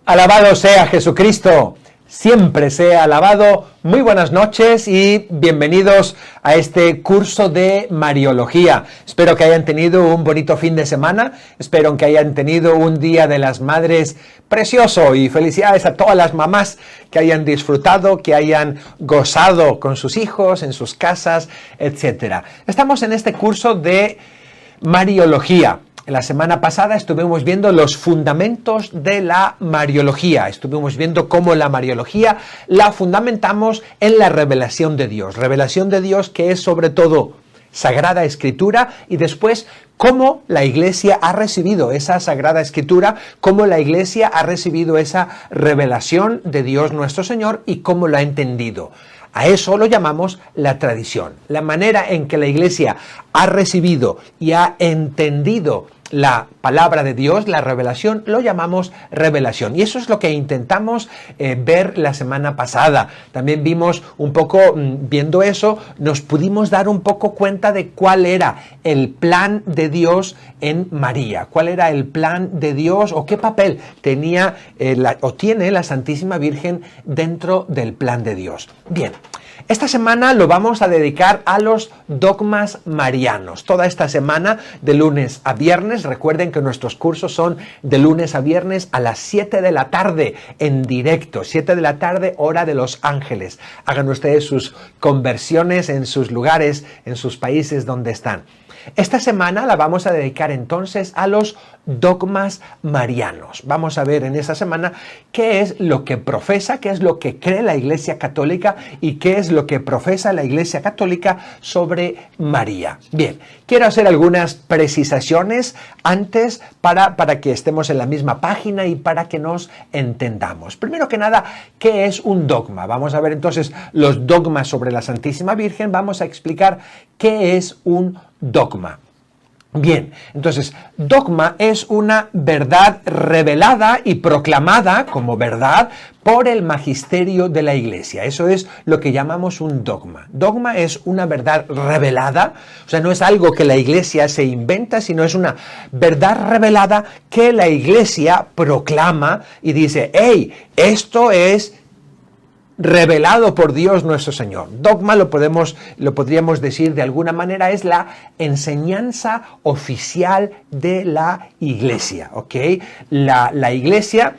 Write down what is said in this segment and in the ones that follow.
Alabado sea Jesucristo, siempre sea alabado. Muy buenas noches y bienvenidos a este curso de Mariología. Espero que hayan tenido un bonito fin de semana, espero que hayan tenido un Día de las Madres precioso y felicidades a todas las mamás que hayan disfrutado, que hayan gozado con sus hijos, en sus casas, etc. Estamos en este curso de Mariología. La semana pasada estuvimos viendo los fundamentos de la Mariología. Estuvimos viendo cómo la Mariología la fundamentamos en la revelación de Dios. Revelación de Dios que es sobre todo Sagrada Escritura y después cómo la Iglesia ha recibido esa Sagrada Escritura, cómo la Iglesia ha recibido esa revelación de Dios nuestro Señor y cómo lo ha entendido. A eso lo llamamos la tradición. La manera en que la Iglesia ha recibido y ha entendido la palabra de Dios, la revelación, lo llamamos revelación. Y eso es lo que intentamos ver la semana pasada. También vimos un poco, viendo eso, nos pudimos dar un poco cuenta de cuál era el plan de Dios en María. Cuál era el plan de Dios o qué papel tenía o tiene la Santísima Virgen dentro del plan de Dios. Bien. Esta semana lo vamos a dedicar a los dogmas marianos. Toda esta semana, de lunes a viernes, recuerden que nuestros cursos son de lunes a viernes a las 7 de la tarde en directo, 7 de la tarde, hora de Los Ángeles. Hagan ustedes sus conversiones en sus lugares, en sus países donde están. Esta semana la vamos a dedicar entonces a los dogmas marianos. Vamos a ver en esta semana qué es lo que profesa, qué es lo que cree la Iglesia Católica y qué es lo que profesa la Iglesia Católica sobre María. Bien, quiero hacer algunas precisaciones antes para que estemos en la misma página y para que nos entendamos. Primero que nada, ¿qué es un dogma? Vamos a ver entonces los dogmas sobre la Santísima Virgen. Vamos a explicar qué es un dogma. Bien, entonces, dogma es una verdad revelada y proclamada como verdad por el magisterio de la Iglesia. Eso es lo que llamamos un dogma. Dogma es una verdad revelada, o sea, no es algo que la Iglesia se inventa, sino es una verdad revelada que la Iglesia proclama y dice, hey, esto es revelado por Dios nuestro Señor. Dogma lo podríamos decir de alguna manera, es la enseñanza oficial de la Iglesia, ¿ok? La Iglesia,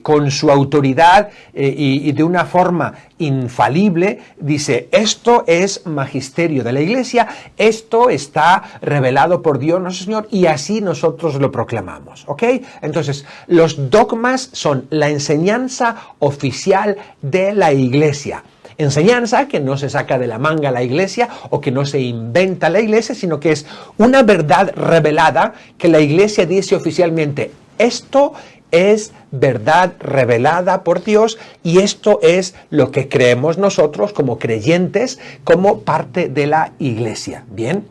con su autoridad y de una forma infalible, dice, esto es magisterio de la Iglesia, esto está revelado por Dios nuestro Señor y así nosotros lo proclamamos, ¿ok? Entonces, los dogmas son la enseñanza oficial de la Iglesia. Enseñanza que no se saca de la manga la Iglesia o que no se inventa la Iglesia, sino que es una verdad revelada que la Iglesia dice oficialmente, esto es verdad revelada por Dios y esto es lo que creemos nosotros como creyentes, como parte de la Iglesia. Bien.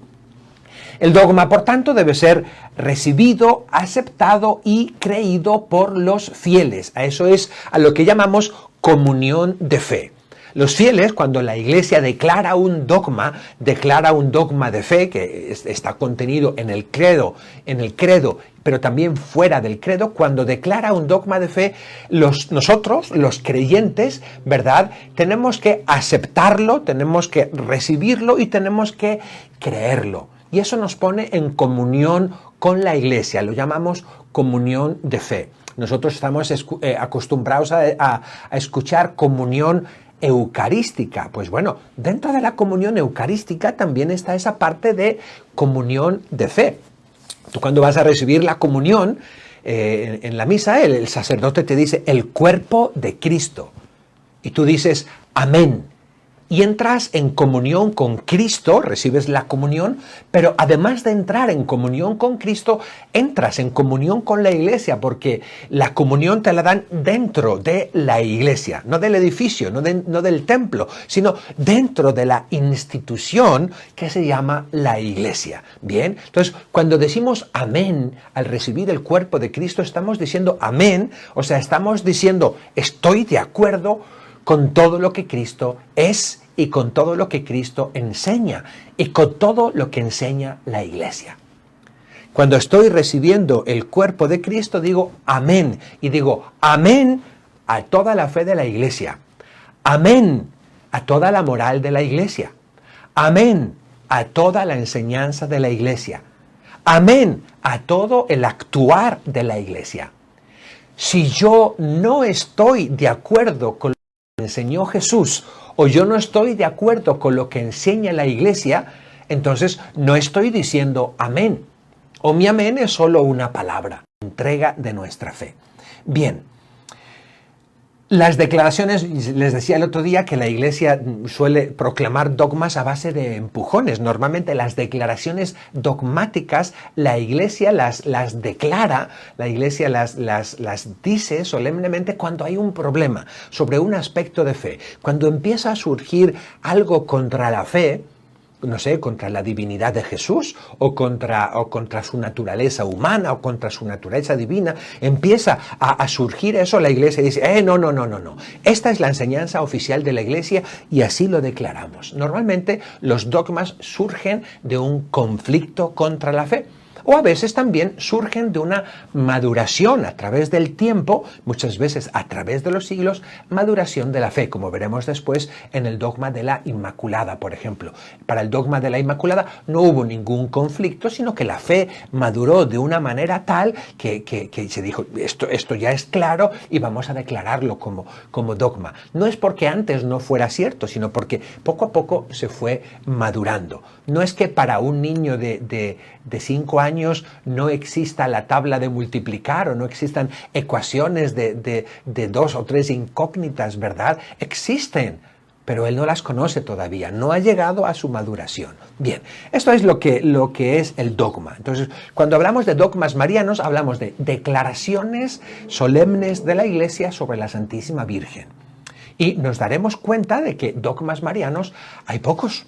El dogma, por tanto, debe ser recibido, aceptado y creído por los fieles. A eso es a lo que llamamos comunión de fe. Los fieles, cuando la Iglesia declara un dogma de fe que está contenido en el credo, pero también fuera del credo, cuando declara un dogma de fe, nosotros, los creyentes, ¿verdad?, tenemos que aceptarlo, tenemos que recibirlo y tenemos que creerlo. Y eso nos pone en comunión con la Iglesia, lo llamamos comunión de fe. Nosotros estamos acostumbrados a escuchar comunión eucarística. Pues bueno, dentro de la comunión eucarística también está esa parte de comunión de fe. Tú cuando vas a recibir la comunión en la misa, el sacerdote te dice el cuerpo de Cristo. Y tú dices amén. y entras en comunión con Cristo, recibes la comunión, pero además de entrar en comunión con Cristo, entras en comunión con la iglesia, porque la comunión te la dan dentro de la iglesia, no del edificio, no del templo, sino dentro de la institución que se llama la iglesia. Bien, entonces cuando decimos amén al recibir el cuerpo de Cristo, estamos diciendo amén, o sea, estamos diciendo estoy de acuerdo con todo lo que Cristo es y con todo lo que Cristo enseña y con todo lo que enseña la iglesia. Cuando estoy recibiendo el cuerpo de Cristo, digo amén y digo amén a toda la fe de la iglesia, amén a toda la moral de la iglesia, amén a toda la enseñanza de la iglesia, amén a todo el actuar de la iglesia. Si yo no estoy de acuerdo con lo que enseñó Jesús, o yo no estoy de acuerdo con lo que enseña la iglesia, entonces no estoy diciendo amén. O mi amén es solo una palabra, entrega de nuestra fe. Bien, las declaraciones, les decía el otro día que la iglesia suele proclamar dogmas a base de empujones. Normalmente las declaraciones dogmáticas, la iglesia las declara, la iglesia las dice solemnemente cuando hay un problema sobre un aspecto de fe. Cuando empieza a surgir algo contra la fe, no sé, contra la divinidad de Jesús o contra su naturaleza humana o contra su naturaleza divina, empieza a surgir eso, la iglesia dice, no. Esta es la enseñanza oficial de la iglesia y así lo declaramos. Normalmente los dogmas surgen de un conflicto contra la fe. O a veces también surgen de una maduración a través del tiempo, muchas veces a través de los siglos, maduración de la fe, como veremos después en el dogma de la Inmaculada, por ejemplo. Para el dogma de la Inmaculada no hubo ningún conflicto, sino que la fe maduró de una manera tal que se dijo, esto ya es claro y vamos a declararlo como dogma. No es porque antes no fuera cierto, sino porque poco a poco se fue madurando. No es que para un niño de 5 años no exista la tabla de multiplicar o no existan ecuaciones de 2 o 3 incógnitas, ¿verdad? Existen, pero él no las conoce todavía, no ha llegado a su maduración. Bien, esto es lo que es el dogma. Entonces, cuando hablamos de dogmas marianos, hablamos de declaraciones solemnes de la Iglesia sobre la Santísima Virgen. Y nos daremos cuenta de que dogmas marianos hay pocos.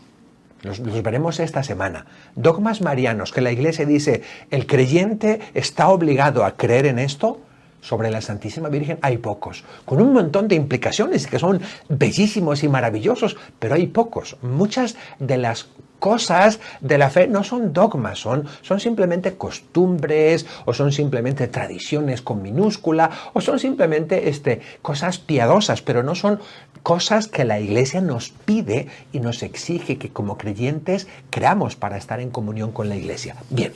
Los veremos esta semana. Dogmas marianos que la Iglesia dice, el creyente está obligado a creer en esto. Sobre la Santísima Virgen hay pocos, con un montón de implicaciones que son bellísimos y maravillosos, pero hay pocos. Muchas de las cosas de la fe no son dogmas, son simplemente costumbres, o son simplemente tradiciones con minúscula, o son simplemente cosas piadosas, pero no son cosas que la Iglesia nos pide y nos exige que como creyentes creamos para estar en comunión con la Iglesia. Bien.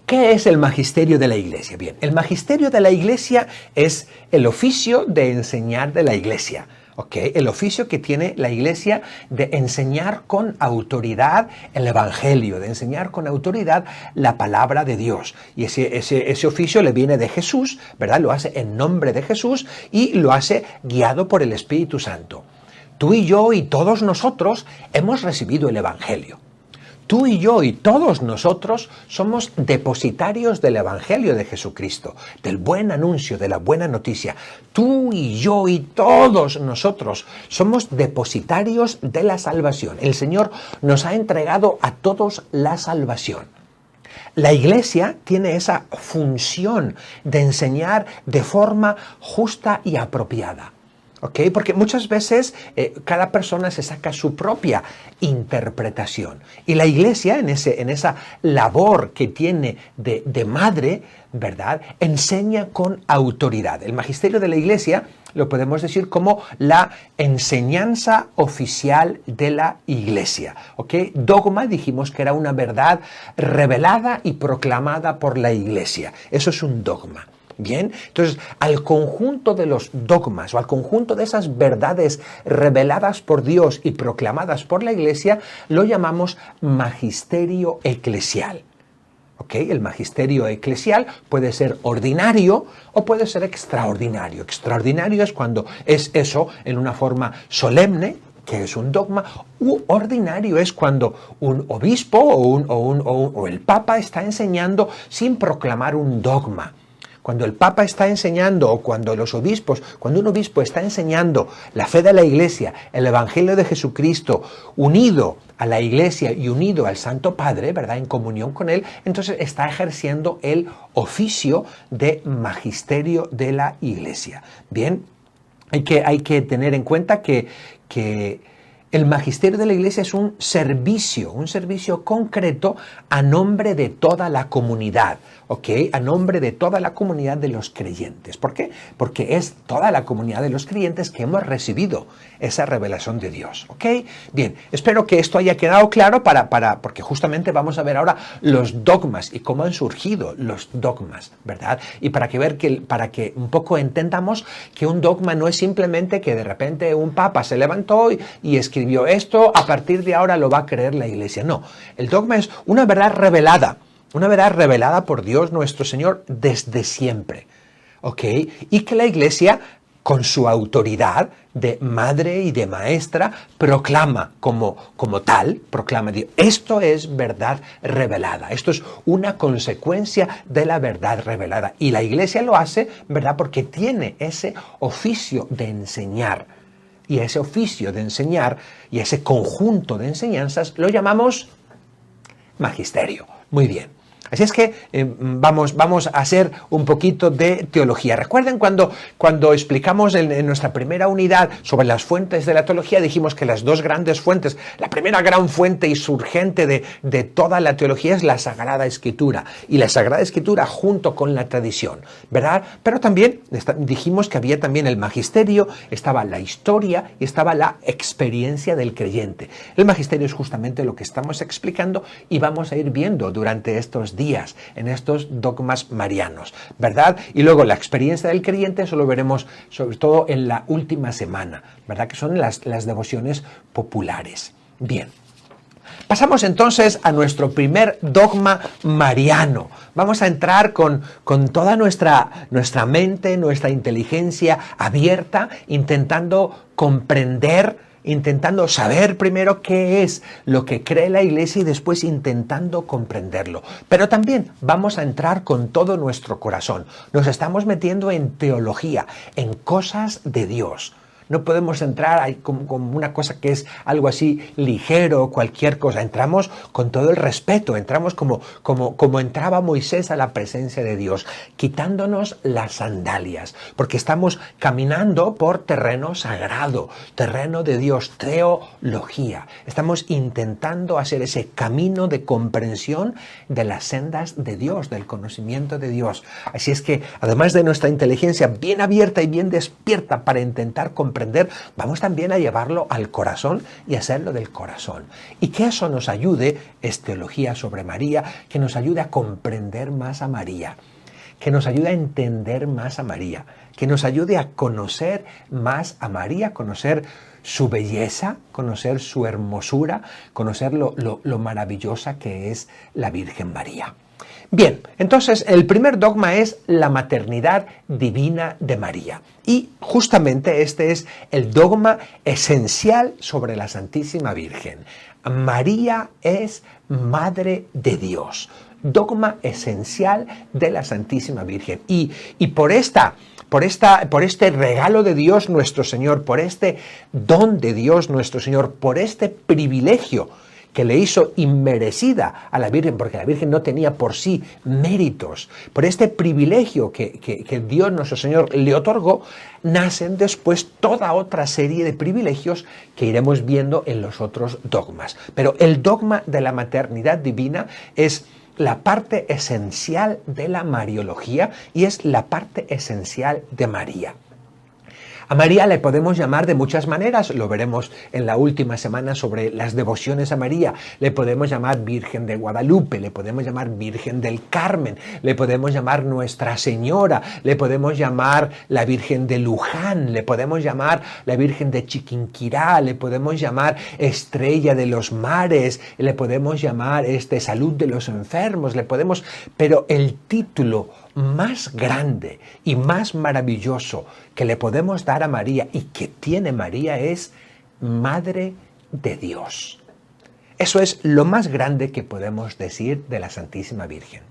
¿Qué es el magisterio de la Iglesia? Bien, el magisterio de la Iglesia es el oficio de enseñar de la Iglesia. ¿Okay? El oficio que tiene la Iglesia de enseñar con autoridad el Evangelio, de enseñar con autoridad la palabra de Dios. Y ese oficio le viene de Jesús, ¿verdad? Lo hace en nombre de Jesús y lo hace guiado por el Espíritu Santo. Tú y yo y todos nosotros hemos recibido el Evangelio. Tú y yo y todos nosotros somos depositarios del Evangelio de Jesucristo, del buen anuncio, de la buena noticia. Tú y yo y todos nosotros somos depositarios de la salvación. El Señor nos ha entregado a todos la salvación. La Iglesia tiene esa función de enseñar de forma justa y apropiada. ¿Okay? Porque muchas veces cada persona se saca su propia interpretación. Y la Iglesia, en esa labor que tiene de madre, ¿verdad?, enseña con autoridad. El magisterio de la Iglesia lo podemos decir como la enseñanza oficial de la Iglesia. ¿Okay? Dogma, dijimos que era una verdad revelada y proclamada por la Iglesia. Eso es un dogma. Bien, entonces al conjunto de los dogmas o al conjunto de esas verdades reveladas por Dios y proclamadas por la Iglesia lo llamamos magisterio eclesial. ¿Okay? El magisterio eclesial puede ser ordinario o puede ser extraordinario. Extraordinario es cuando es eso en una forma solemne, ¿Qué es un dogma? Ordinario es cuando un obispo o el papa está enseñando sin proclamar un dogma. Cuando el Papa está enseñando, o cuando un obispo está enseñando la fe de la Iglesia, el Evangelio de Jesucristo, unido a la Iglesia y unido al Santo Padre, ¿verdad?, en comunión con Él, entonces está ejerciendo el oficio de magisterio de la Iglesia. Bien, hay que tener en cuenta que el magisterio de la Iglesia es un servicio concreto a nombre de toda la comunidad, ¿ok? A nombre de toda la comunidad de los creyentes. ¿Por qué? Porque es toda la comunidad de los creyentes que hemos recibido esa revelación de Dios, ¿ok? Bien, espero que esto haya quedado claro porque justamente vamos a ver ahora los dogmas y cómo han surgido los dogmas, ¿verdad? Y para que un poco entendamos que un dogma no es simplemente que de repente un papa se levantó y escribió esto, a partir de ahora lo va a creer la Iglesia. No, el dogma es una verdad revelada por Dios nuestro Señor desde siempre, ¿ok? Y que la Iglesia, con su autoridad de madre y de maestra, proclama como tal, proclama, esto es verdad revelada, esto es una consecuencia de la verdad revelada. Y la Iglesia lo hace, ¿verdad?, porque tiene ese oficio de enseñar. Y ese oficio de enseñar y ese conjunto de enseñanzas lo llamamos magisterio. Muy bien. Así es que vamos a hacer un poquito de teología. Recuerden cuando explicamos en nuestra primera unidad sobre las fuentes de la teología, dijimos que las dos grandes fuentes, la primera gran fuente y surgente de toda la teología es la Sagrada Escritura. Y la Sagrada Escritura junto con la tradición, ¿verdad? Pero también dijimos que había también el magisterio, estaba la historia y estaba la experiencia del creyente. El magisterio es justamente lo que estamos explicando y vamos a ir viendo durante estos días, en estos dogmas marianos, ¿verdad? Y luego la experiencia del creyente, eso lo veremos sobre todo en la última semana, ¿verdad? Que son las devociones populares. Bien. Pasamos entonces a nuestro primer dogma mariano. Vamos a entrar con toda nuestra mente, nuestra inteligencia abierta, intentando comprender, intentando saber primero qué es lo que cree la Iglesia y después intentando comprenderlo. Pero también vamos a entrar con todo nuestro corazón. Nos estamos metiendo en teología, en cosas de Dios. No podemos entrar ahí como una cosa que es algo así ligero, cualquier cosa. Entramos con todo el respeto, entramos como entraba Moisés a la presencia de Dios, quitándonos las sandalias, porque estamos caminando por terreno sagrado, terreno de Dios, teología. Estamos intentando hacer ese camino de comprensión de las sendas de Dios, del conocimiento de Dios. Así es que, además de nuestra inteligencia bien abierta y bien despierta para intentar comprender, vamos también a llevarlo al corazón y hacerlo del corazón. Y que eso nos ayude, es teología sobre María, que nos ayude a comprender más a María, que nos ayude a entender más a María, que nos ayude a conocer más a María, conocer su belleza, conocer su hermosura, conocer lo maravillosa que es la Virgen María. Bien, entonces el primer dogma es la maternidad divina de María. Y justamente este es el dogma esencial sobre la Santísima Virgen. María es Madre de Dios. Dogma esencial de la Santísima Virgen. Y por este regalo de Dios nuestro Señor, por este don de Dios nuestro Señor, por este privilegio que le hizo inmerecida a la Virgen, porque la Virgen no tenía por sí méritos, por este privilegio que Dios nuestro Señor le otorgó, nacen después toda otra serie de privilegios que iremos viendo en los otros dogmas. Pero el dogma de la maternidad divina es la parte esencial de la mariología y es la parte esencial de María. A María le podemos llamar de muchas maneras, lo veremos en la última semana sobre las devociones a María. Le podemos llamar Virgen de Guadalupe, le podemos llamar Virgen del Carmen, le podemos llamar Nuestra Señora, le podemos llamar la Virgen de Luján, le podemos llamar la Virgen de Chiquinquirá, le podemos llamar Estrella de los Mares, le podemos llamar Salud de los Enfermos, pero el título más grande y más maravilloso que le podemos dar a María y que tiene María es Madre de Dios. Eso es lo más grande que podemos decir de la Santísima Virgen.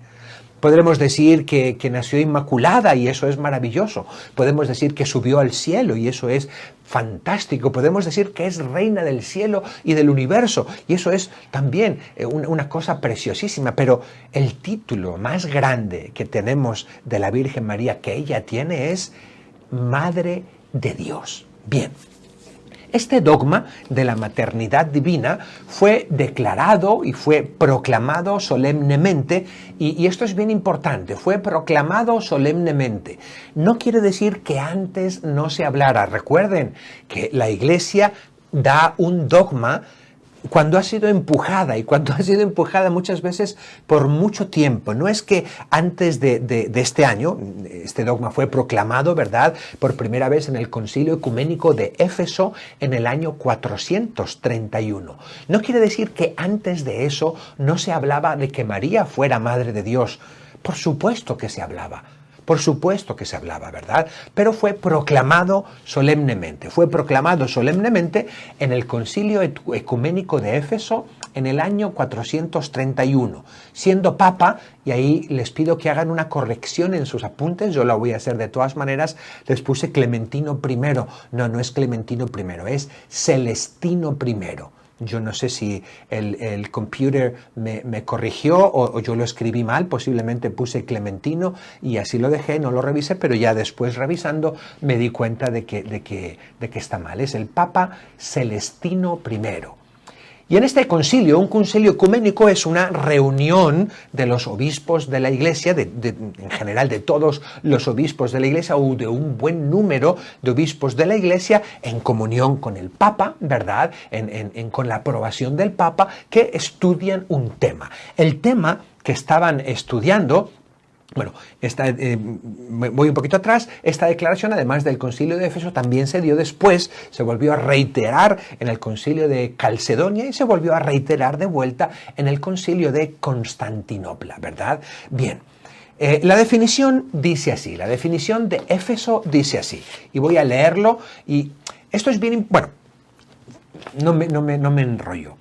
Podremos decir que nació inmaculada y eso es maravilloso. Podemos decir que subió al cielo y eso es fantástico. Podemos decir que es reina del cielo y del universo y eso es también una cosa preciosísima. Pero el título más grande que tenemos de la Virgen María que ella tiene es Madre de Dios. Bien. Este dogma de la maternidad divina fue declarado y fue proclamado solemnemente, y esto es bien importante, fue proclamado solemnemente. No quiere decir que antes no se hablara. Recuerden que la Iglesia da un dogma cuando ha sido empujada, y cuando ha sido empujada muchas veces por mucho tiempo. No es que antes de este año, este dogma fue proclamado, ¿verdad?, por primera vez en el Concilio Ecuménico de Éfeso en el año 431. No quiere decir que antes de eso no se hablaba de que María fuera Madre de Dios. Por supuesto que se hablaba. Por supuesto que se hablaba, ¿verdad? Pero fue proclamado solemnemente. Fue proclamado solemnemente en el Concilio Ecuménico de Éfeso en el año 431. Siendo Papa, y ahí les pido que hagan una corrección en sus apuntes, yo la voy a hacer de todas maneras, les puse Clementino I. No es Clementino I, es Celestino I. Yo no sé si el computer me corrigió o yo lo escribí mal, posiblemente puse Clementino y así lo dejé, no lo revisé, pero ya después revisando me di cuenta de que está mal. Es el Papa Celestino I. Y en este concilio, un concilio ecuménico es una reunión de los obispos de la Iglesia, en general de todos los obispos de la Iglesia, o de un buen número de obispos de la Iglesia, en comunión con el Papa, ¿verdad?, con la aprobación del Papa, que estudian un tema. El tema que estaban estudiando, bueno, voy un poquito atrás, esta declaración, además del Concilio de Éfeso, también se dio después, se volvió a reiterar en el Concilio de Calcedonia y se volvió a reiterar de vuelta en el Concilio de Constantinopla, ¿verdad? Bien, la definición dice así, la definición de Éfeso dice así, y voy a leerlo, y esto es bien, bueno, no me enrollo.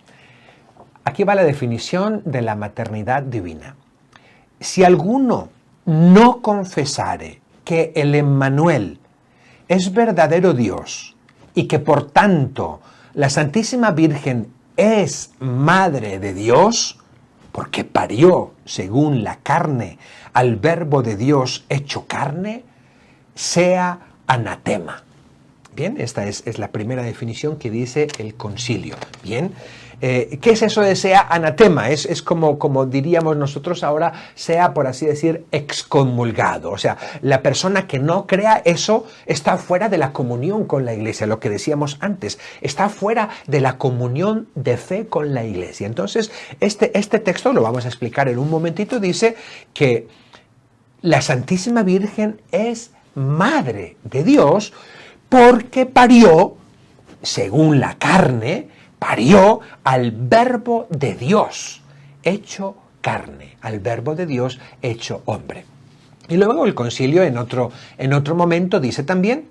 Aquí va la definición de la maternidad divina. Si alguno no confesare que el Emmanuel es verdadero Dios y que por tanto la Santísima Virgen es Madre de Dios, porque parió según la carne al Verbo de Dios hecho carne, sea anatema. Bien, esta es la primera definición que dice el concilio. Bien, ¿qué es eso de sea anatema? Es como diríamos nosotros ahora, sea, por así decir, excomulgado. O sea, la persona que no crea eso está fuera de la comunión con la Iglesia, lo que decíamos antes, está fuera de la comunión de fe con la Iglesia. Entonces, este texto, lo vamos a explicar en un momentito, dice que la Santísima Virgen es Madre de Dios, porque parió, según la carne, parió al Verbo de Dios, hecho carne, al Verbo de Dios, hecho hombre. Y luego el concilio en otro momento dice también,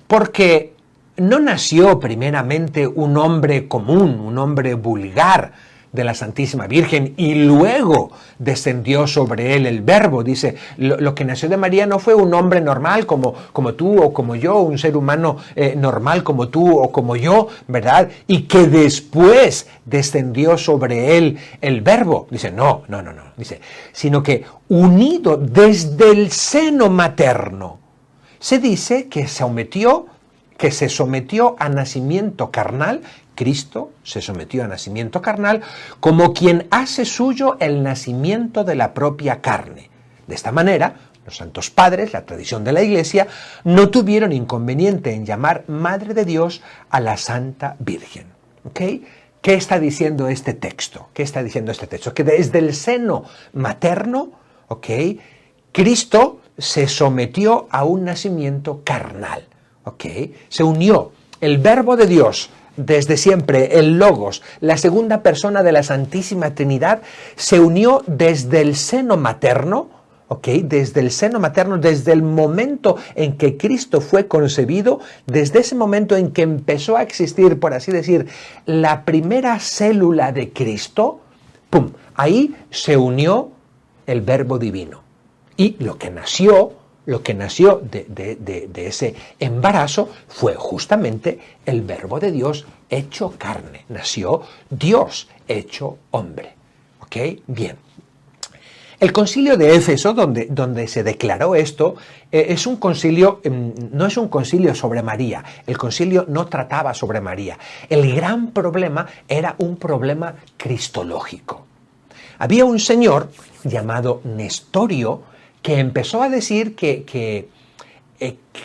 porque no nació primeramente un hombre común, un hombre vulgar, de la Santísima Virgen, y luego descendió sobre él el Verbo. Dice, lo que nació de María no fue un hombre normal como tú o como yo, un ser humano normal como tú o como yo, ¿verdad? Y que después descendió sobre él el Verbo. Dice, no. Dice, sino que unido desde el seno materno, se dice que se sometió a nacimiento carnal. Cristo se sometió a nacimiento carnal como quien hace suyo el nacimiento de la propia carne. De esta manera, los santos padres, la tradición de la Iglesia, no tuvieron inconveniente en llamar Madre de Dios a la Santa Virgen. ¿Ok? ¿Qué está diciendo este texto? ¿Qué está diciendo este texto? Que desde el seno materno, ¿ok?, Cristo se sometió a un nacimiento carnal. ¿Ok? Se unió el Verbo de Dios. Desde siempre, el Logos, la segunda persona de la Santísima Trinidad, se unió desde el seno materno, ¿ok? Desde el seno materno, desde el momento en que Cristo fue concebido, desde ese momento en que empezó a existir, por así decir, la primera célula de Cristo, ¡pum! Ahí se unió el Verbo divino. Y lo que nació de ese embarazo fue justamente el Verbo de Dios hecho carne. Nació Dios hecho hombre. ¿Ok? Bien. El concilio de Éfeso, donde se declaró esto, es un concilio, no es un concilio sobre María. El concilio no trataba sobre María. El gran problema era un problema cristológico. Había un señor llamado Nestorio que empezó a decir que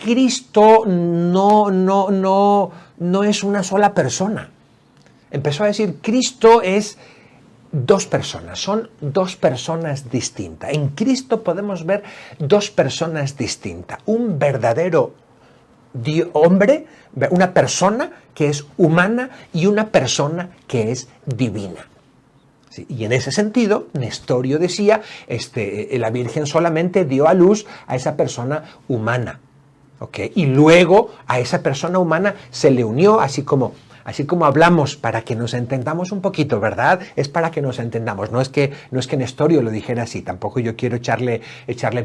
Cristo no es una sola persona. Empezó a decir Cristo es dos personas, son dos personas distintas. En Cristo podemos ver dos personas distintas. Un verdadero hombre, una persona que es humana y una persona que es divina. Sí, y en ese sentido, Nestorio decía, la Virgen solamente dio a luz a esa persona humana. ¿Okay? Y luego a esa persona humana se le unió, así como hablamos, para que nos entendamos un poquito, ¿verdad? Es para que nos entendamos. No es que Nestorio lo dijera así, tampoco yo quiero echarle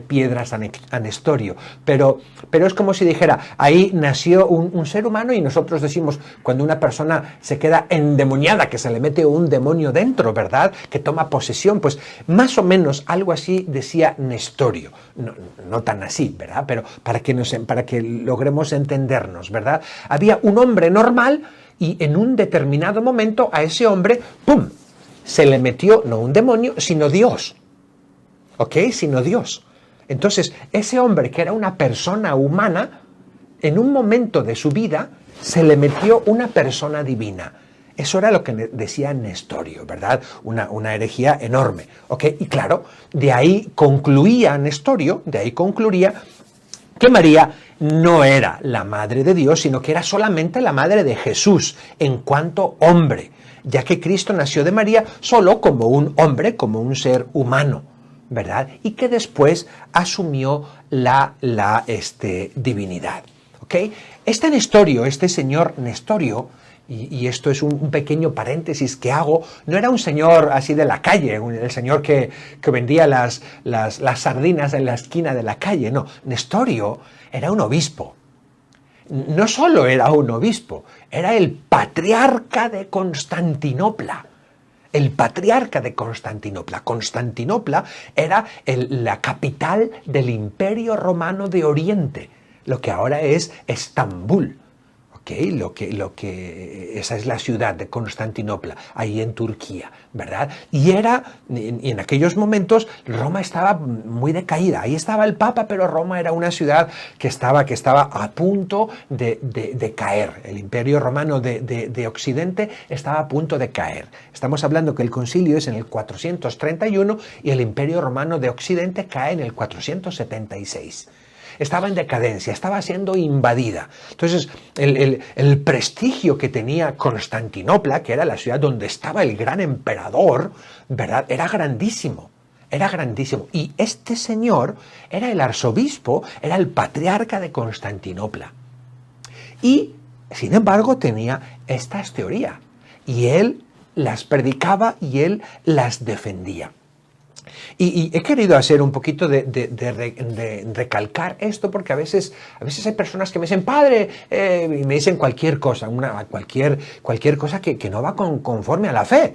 piedras a Nestorio, pero es como si dijera, ahí nació un ser humano y nosotros decimos, cuando una persona se queda endemoniada, que se le mete un demonio dentro, ¿verdad? Que toma posesión, pues más o menos algo así decía Nestorio. No tan así, ¿verdad? Pero para que logremos entendernos, ¿verdad? Había un hombre normal y en un determinado momento a ese hombre, ¡pum!, se le metió no un demonio, sino Dios. ¿Ok? Sino Dios. Entonces, ese hombre que era una persona humana, en un momento de su vida, se le metió una persona divina. Eso era lo que decía Nestorio, ¿verdad? Una herejía enorme. ¿Ok? Y claro, de ahí concluía Nestorio, que María no era la madre de Dios, sino que era solamente la madre de Jesús en cuanto hombre, ya que Cristo nació de María solo como un hombre, como un ser humano, ¿verdad? Y que después asumió la divinidad, ¿ok? Este señor Nestorio, y esto es un pequeño paréntesis que hago, no era un señor así de la calle, el señor que vendía las sardinas en la esquina de la calle, no. Nestorio era un obispo. No solo era un obispo, era el patriarca de Constantinopla. El patriarca de Constantinopla. Constantinopla era la capital del Imperio Romano de Oriente, lo que ahora es Estambul. Okay, esa es la ciudad de Constantinopla, ahí en Turquía, ¿verdad? Y en aquellos momentos Roma estaba muy decaída. Ahí estaba el Papa, pero Roma era una ciudad que estaba a punto de caer. El Imperio Romano de Occidente estaba a punto de caer. Estamos hablando que el concilio es en el 431 y el Imperio Romano de Occidente cae en el 476. Estaba en decadencia, estaba siendo invadida. Entonces, el prestigio que tenía Constantinopla, que era la ciudad donde estaba el gran emperador, ¿verdad?, era grandísimo. Era grandísimo. Y este señor era el arzobispo, era el patriarca de Constantinopla. Y, sin embargo, tenía estas teorías. Y él las predicaba y él las defendía. Y he querido hacer un poquito de recalcar esto porque a veces hay personas que me dicen, padre, y me dicen cualquier cosa, cualquier cosa que no va conforme a la fe.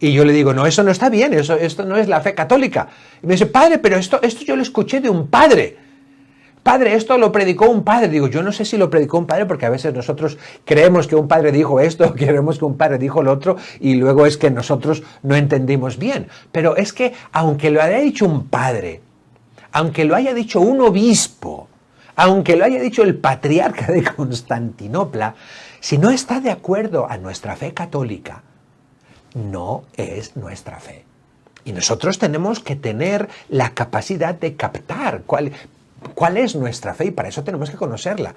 Y yo le digo, no, eso no está bien, esto no es la fe católica. Y me dice, padre, pero esto yo lo escuché de un padre. Padre, esto lo predicó un padre. Digo, yo no sé si lo predicó un padre porque a veces nosotros creemos que un padre dijo esto, creemos que un padre dijo lo otro y luego es que nosotros no entendimos bien. Pero es que aunque lo haya dicho un padre, aunque lo haya dicho un obispo, aunque lo haya dicho el patriarca de Constantinopla, si no está de acuerdo a nuestra fe católica, no es nuestra fe. Y nosotros tenemos que tener la capacidad de captar cuál es nuestra fe y para eso tenemos que conocerla.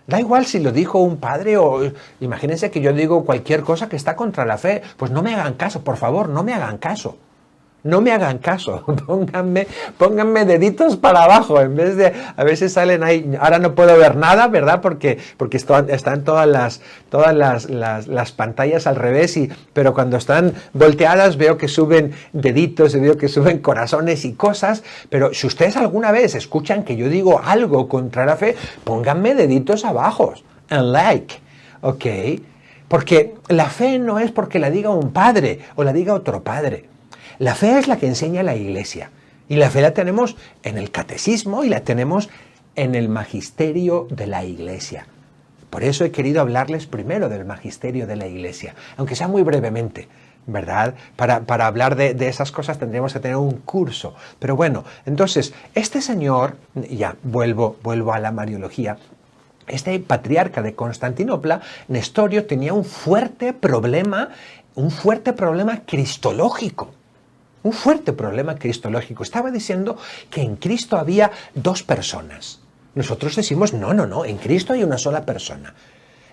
Da igual si lo dijo un padre o imagínense que yo digo cualquier cosa que está contra la fe, pues no me hagan caso, por favor, no me hagan caso. No me hagan caso, pónganme deditos para abajo, en vez de, a veces salen ahí, ahora no puedo ver nada, ¿verdad? Porque están todas las pantallas al revés, pero cuando están volteadas veo que suben deditos, veo que suben corazones y cosas, pero si ustedes alguna vez escuchan que yo digo algo contra la fe, pónganme deditos abajo, en like, ¿ok? Porque la fe no es porque la diga un padre o la diga otro padre. La fe es la que enseña la Iglesia, y la fe la tenemos en el catecismo y la tenemos en el magisterio de la Iglesia. Por eso he querido hablarles primero del magisterio de la Iglesia, aunque sea muy brevemente, ¿verdad? Para hablar de esas cosas tendríamos que tener un curso. Pero bueno, entonces, este señor, ya vuelvo a la Mariología, este patriarca de Constantinopla, Nestorio, tenía un fuerte problema cristológico. Un fuerte problema cristológico. Estaba diciendo que en Cristo había dos personas. Nosotros decimos, no, en Cristo hay una sola persona.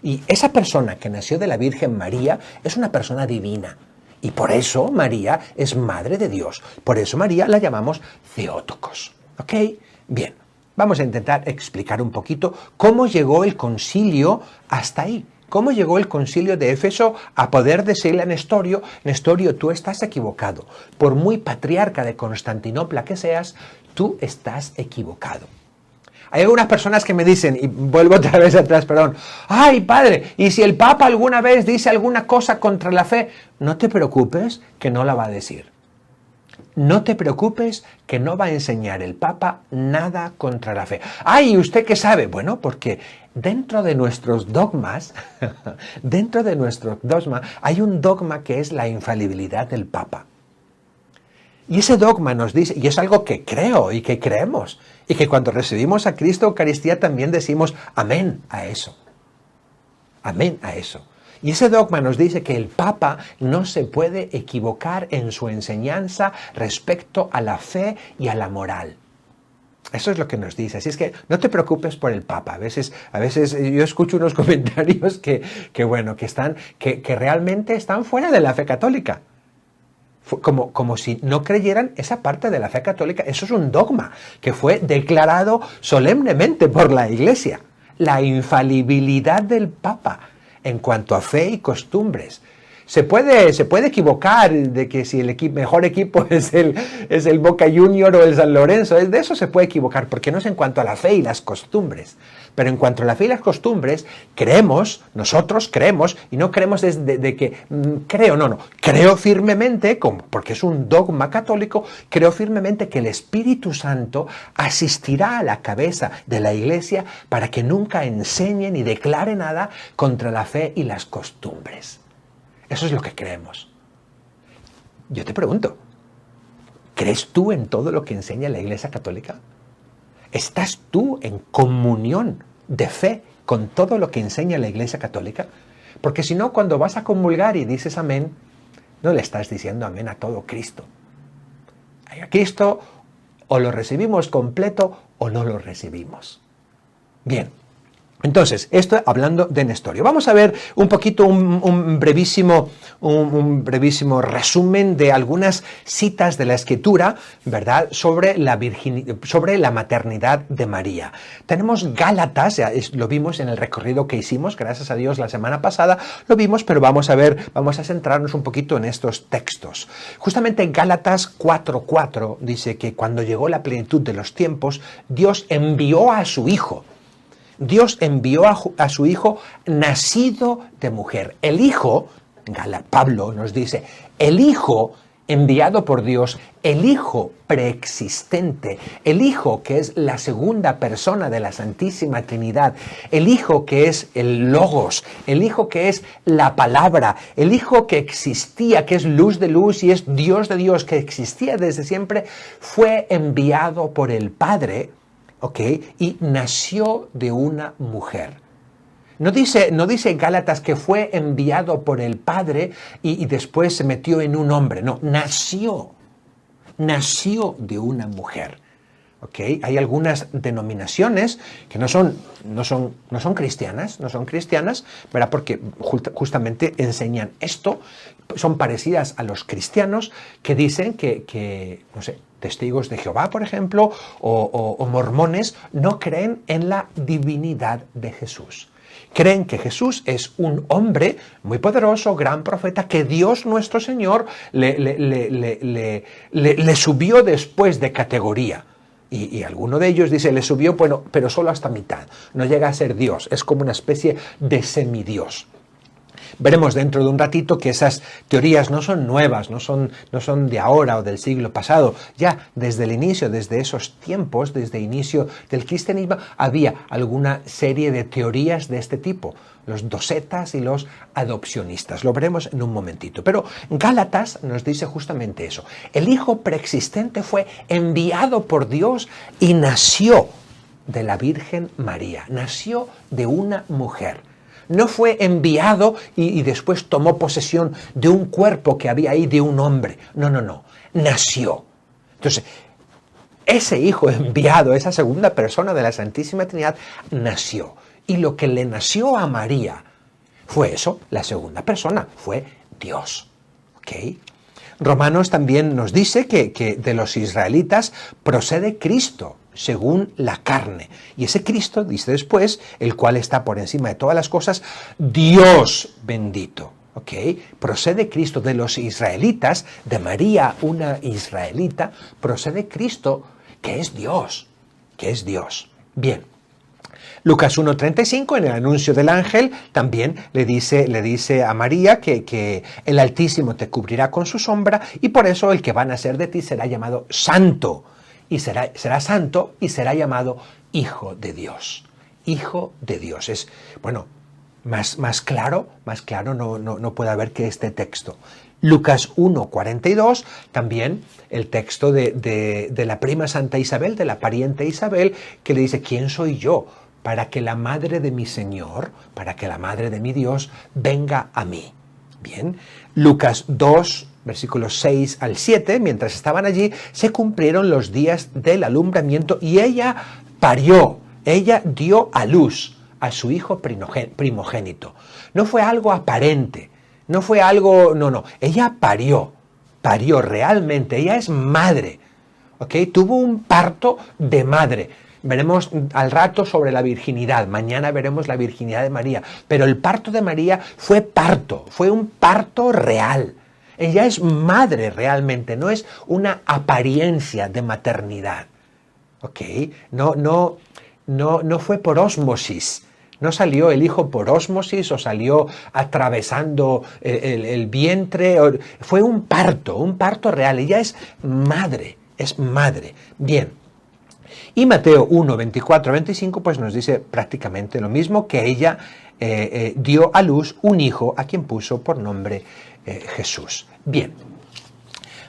Y esa persona que nació de la Virgen María es una persona divina. Y por eso María es Madre de Dios. Por eso María la llamamos Theotokos. ¿Ok? Bien, vamos a intentar explicar un poquito cómo llegó el concilio hasta ahí. ¿Cómo llegó el concilio de Éfeso a poder decirle a Nestorio, Nestorio, tú estás equivocado? Por muy patriarca de Constantinopla que seas, tú estás equivocado. Hay algunas personas que me dicen, y vuelvo otra vez atrás, perdón, ¡ay, padre! ¿Y si el Papa alguna vez dice alguna cosa contra la fe? No te preocupes, que no la va a decir. No te preocupes, que no va a enseñar el Papa nada contra la fe. ¡Ay! ¿Usted qué sabe? Bueno, porque dentro de nuestros dogmas, hay un dogma que es la infalibilidad del Papa. Y ese dogma nos dice, y es algo que creo y que creemos, y que cuando recibimos a Cristo Eucaristía también decimos amén a eso. Amén a eso. Y ese dogma nos dice que el Papa no se puede equivocar en su enseñanza respecto a la fe y a la moral. Eso es lo que nos dice. Así es que no te preocupes por el Papa. A veces yo escucho unos comentarios que realmente están fuera de la fe católica. Como si no creyeran esa parte de la fe católica. Eso es un dogma que fue declarado solemnemente por la Iglesia. La infalibilidad del Papa en cuanto a fe y costumbres. Se puede equivocar de que si el mejor equipo es el Boca Junior o el San Lorenzo. De eso se puede equivocar, porque no es en cuanto a la fe y las costumbres. Pero en cuanto a la fe y las costumbres, nosotros creemos, y no creemos creo firmemente, porque es un dogma católico, creo firmemente que el Espíritu Santo asistirá a la cabeza de la Iglesia para que nunca enseñe ni declare nada contra la fe y las costumbres. Eso es lo que creemos. Yo te pregunto, ¿crees tú en todo lo que enseña la Iglesia Católica? ¿Estás tú en comunión de fe con todo lo que enseña la Iglesia Católica? Porque si no, cuando vas a comulgar y dices amén, no le estás diciendo amén a todo Cristo. A Cristo o lo recibimos completo o no lo recibimos. Bien. Entonces, esto hablando de Nestorio. Vamos a ver un poquito, un brevísimo resumen de algunas citas de la Escritura, ¿verdad?, sobre la maternidad de María. Tenemos Gálatas, lo vimos en el recorrido que hicimos, gracias a Dios, la semana pasada, lo vimos, pero vamos a centrarnos un poquito en estos textos. Justamente en Gálatas 4:4 dice que cuando llegó la plenitud de los tiempos, Dios envió a su Hijo. Dios envió a su Hijo nacido de mujer. El Hijo, Pablo nos dice, el Hijo enviado por Dios, el Hijo preexistente, el Hijo que es la segunda persona de la Santísima Trinidad, el Hijo que es el Logos, el Hijo que es la Palabra, el Hijo que existía, que es luz de luz y es Dios de Dios, que existía desde siempre, fue enviado por el Padre, ¿ok? Y nació de una mujer. No dice Gálatas que fue enviado por el Padre y después se metió en un hombre. No, nació de una mujer. ¿ok? Hay algunas denominaciones que no son cristianas, ¿verdad? Porque justamente enseñan esto, son parecidas a los cristianos que dicen que no sé, testigos de Jehová, por ejemplo, o mormones, no creen en la divinidad de Jesús. Creen que Jesús es un hombre muy poderoso, gran profeta, que Dios nuestro Señor le subió después de categoría. Y alguno de ellos dice, le subió, bueno, pero solo hasta mitad. No llega a ser Dios, es como una especie de semidios. Veremos dentro de un ratito que esas teorías no son nuevas, no son de ahora o del siglo pasado. Ya desde el inicio, desde esos tiempos, desde el inicio del cristianismo, había alguna serie de teorías de este tipo. Los docetas y los adopcionistas. Lo veremos en un momentito. Pero Gálatas nos dice justamente eso. El Hijo preexistente fue enviado por Dios y nació de la Virgen María. Nació de una mujer. No fue enviado y después tomó posesión de un cuerpo que había ahí de un hombre. No. Nació. Entonces, ese Hijo enviado, esa segunda persona de la Santísima Trinidad, nació. Y lo que le nació a María fue eso, la segunda persona, fue Dios. ¿Ok? Romanos también nos dice que de los israelitas procede Cristo, según la carne. Y ese Cristo, dice después, el cual está por encima de todas las cosas, Dios bendito. ¿Ok? Procede Cristo de los israelitas, de María, una israelita, procede Cristo, que es Dios. Bien. Lucas 1:35, en el anuncio del ángel, también le dice a María que el Altísimo te cubrirá con su sombra y por eso el que va a nacer de ti será llamado santo. Y será santo y será llamado Hijo de Dios. Hijo de Dios. Es, bueno, más claro no puede haber que este texto. Lucas 1:42, también el texto de la prima Santa Isabel, de la pariente Isabel, que le dice, ¿quién soy yo para que la madre de mi Señor, para que la madre de mi Dios venga a mí? Bien, Lucas 2, versículos 6 al 7, mientras estaban allí, se cumplieron los días del alumbramiento y ella parió, ella dio a luz a su hijo primogénito. No fue algo aparente, no fue algo, no, ella parió realmente, ella es madre, ¿ok? Tuvo un parto de madre. Veremos al rato sobre la virginidad, mañana veremos la virginidad de María, pero el parto de María fue un parto real. Ella es madre realmente, no es una apariencia de maternidad, ¿ok? No fue por ósmosis. No salió el hijo por ósmosis o salió atravesando el vientre. Fue un parto real. Ella es madre. Bien. Y Mateo 1, 24, 25 pues nos dice prácticamente lo mismo, que ella dio a luz un hijo a quien puso por nombre Jesús. Bien.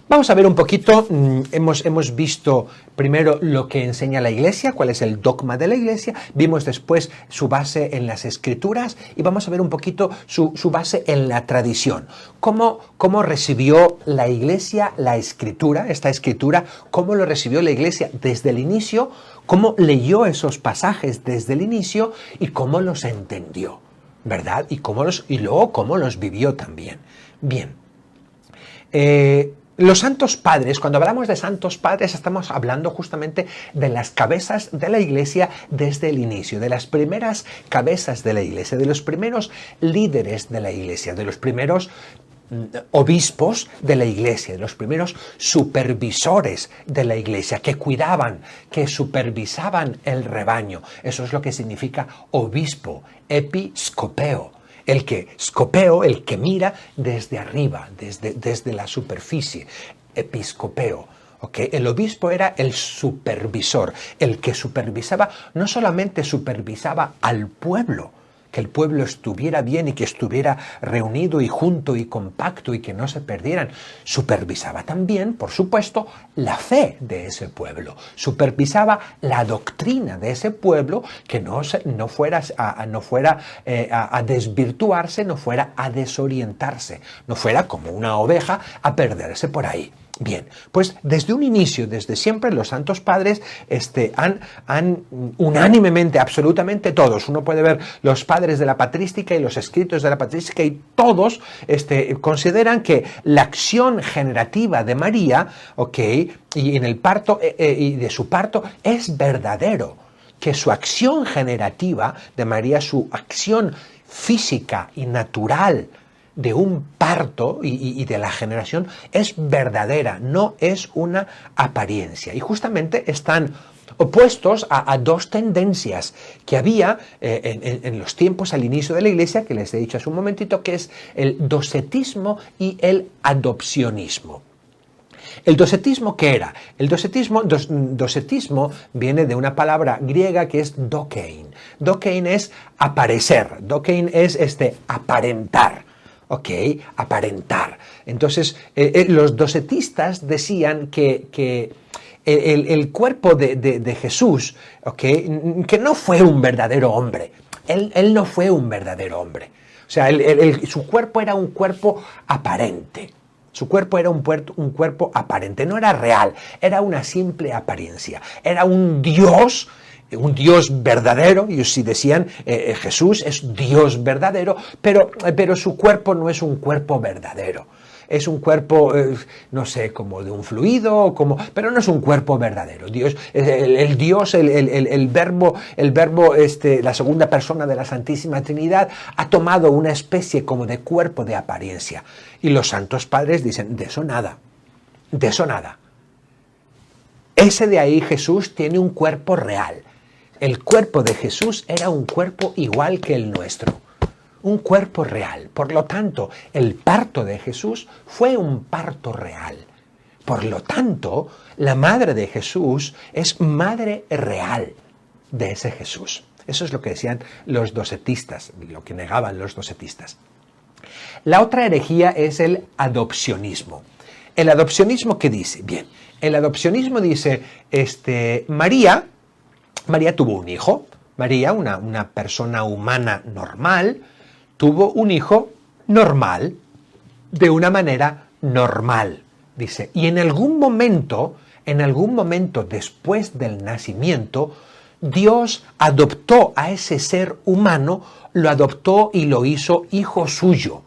Vamos a ver un poquito, hemos visto primero lo que enseña la Iglesia, cuál es el dogma de la Iglesia, vimos después su base en las Escrituras y vamos a ver un poquito su base en la tradición. ¿Cómo recibió la Iglesia la Escritura, esta Escritura? ¿Cómo lo recibió la Iglesia desde el inicio? ¿Cómo leyó esos pasajes desde el inicio? ¿Y cómo los entendió? ¿Verdad? Y luego cómo los vivió también. Bien. Los santos padres, cuando hablamos de santos padres, estamos hablando justamente de las cabezas de la Iglesia desde el inicio, de las primeras cabezas de la Iglesia, de los primeros líderes de la Iglesia, de los primeros obispos de la Iglesia, de los primeros supervisores de la Iglesia, que cuidaban, que supervisaban el rebaño. Eso es lo que significa obispo, episcopeo. El que mira desde arriba, desde la superficie, episcopeo. ¿Okay? El obispo era el supervisor, el que supervisaba, no solamente supervisaba al pueblo, que el pueblo estuviera bien y que estuviera reunido y junto y compacto y que no se perdieran. Supervisaba también, por supuesto, la fe de ese pueblo. Supervisaba la doctrina de ese pueblo, que no fuera a desvirtuarse, no fuera a desorientarse, no fuera como una oveja a perderse por ahí. Bien, pues desde un inicio, desde siempre, los santos padres han unánimemente, absolutamente todos, uno puede ver los padres de la patrística y los escritos de la patrística y todos consideran que la acción generativa de María, y en el parto y de su parto es verdadero, que su acción generativa de María, su acción física y natural de un parto y de la generación es verdadera, no es una apariencia. Y justamente están opuestos a dos tendencias que había en los tiempos al inicio de la Iglesia, que les he dicho hace un momentito, que es el docetismo y el adopcionismo. ¿El docetismo qué era? El docetismo viene de una palabra griega que es dokein. Dokein es aparecer, dokein es aparentar. Aparentar. Entonces, los docetistas decían que el cuerpo de Jesús, que no fue un verdadero hombre. Él no fue un verdadero hombre. O sea, su cuerpo era un cuerpo aparente. Su cuerpo era un cuerpo aparente, no era real, era una simple apariencia. Era un Dios verdadero, y si decían Jesús es Dios verdadero, pero su cuerpo no es un cuerpo verdadero. Es un cuerpo, no sé, como de un fluido, pero no es un cuerpo verdadero. Dios, el verbo, la segunda persona de la Santísima Trinidad, ha tomado una especie como de cuerpo de apariencia. Y los santos padres dicen, de eso nada, de eso nada. Ese de ahí, Jesús, tiene un cuerpo real. El cuerpo de Jesús era un cuerpo igual que el nuestro. Un cuerpo real. Por lo tanto, el parto de Jesús fue un parto real. Por lo tanto, la madre de Jesús es madre real de ese Jesús. Eso es lo que decían los docetistas, lo que negaban los docetistas. La otra herejía es el adopcionismo. ¿El adopcionismo qué dice? Bien, el adopcionismo dice, María tuvo un hijo. María, una persona humana normal, tuvo un hijo normal, de una manera normal, dice. Y en algún momento después del nacimiento, Dios adoptó a ese ser humano, lo adoptó y lo hizo hijo suyo.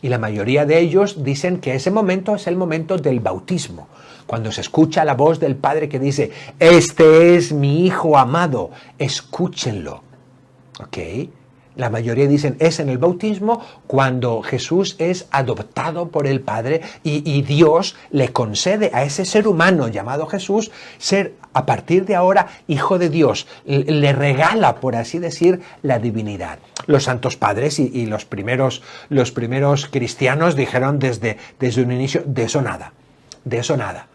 Y la mayoría de ellos dicen que ese momento es el momento del bautismo. Cuando se escucha la voz del Padre que dice, este es mi Hijo amado, escúchenlo. La mayoría dicen es en el bautismo cuando Jesús es adoptado por el Padre y Dios le concede a ese ser humano llamado Jesús ser a partir de ahora hijo de Dios. Le regala, por así decir, la divinidad. Los santos padres y los primeros cristianos dijeron desde un inicio, de eso nada. De eso nada.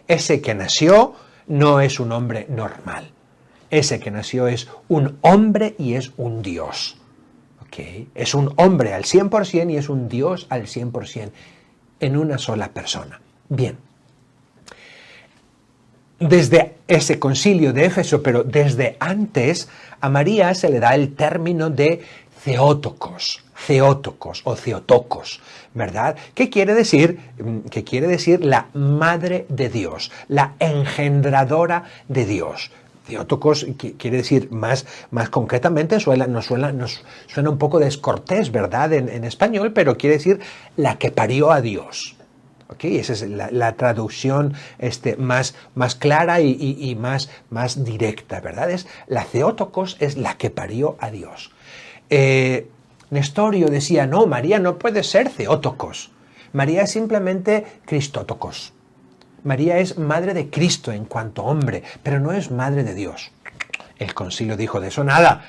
Ese que nació no es un hombre normal. Ese que nació es un hombre y es un Dios. Es un hombre al 100% y es un Dios al 100% en una sola persona. Bien. Desde ese concilio de Éfeso, pero desde antes, a María se le da el término de Theotokos o Theotokos, ¿verdad? ¿Qué quiere decir? ¿Qué quiere decir la madre de Dios, la engendradora de Dios? Theotokos quiere decir más concretamente, nos suena un poco descortés, ¿verdad? En español, pero quiere decir la que parió a Dios. Esa es la traducción más clara y más directa, ¿verdad? La Theotokos es la que parió a Dios. Nestorio decía, no, María no puede ser Theotokos. María es simplemente Christotokos. María es madre de Cristo en cuanto hombre, pero no es madre de Dios. El concilio dijo, de eso nada,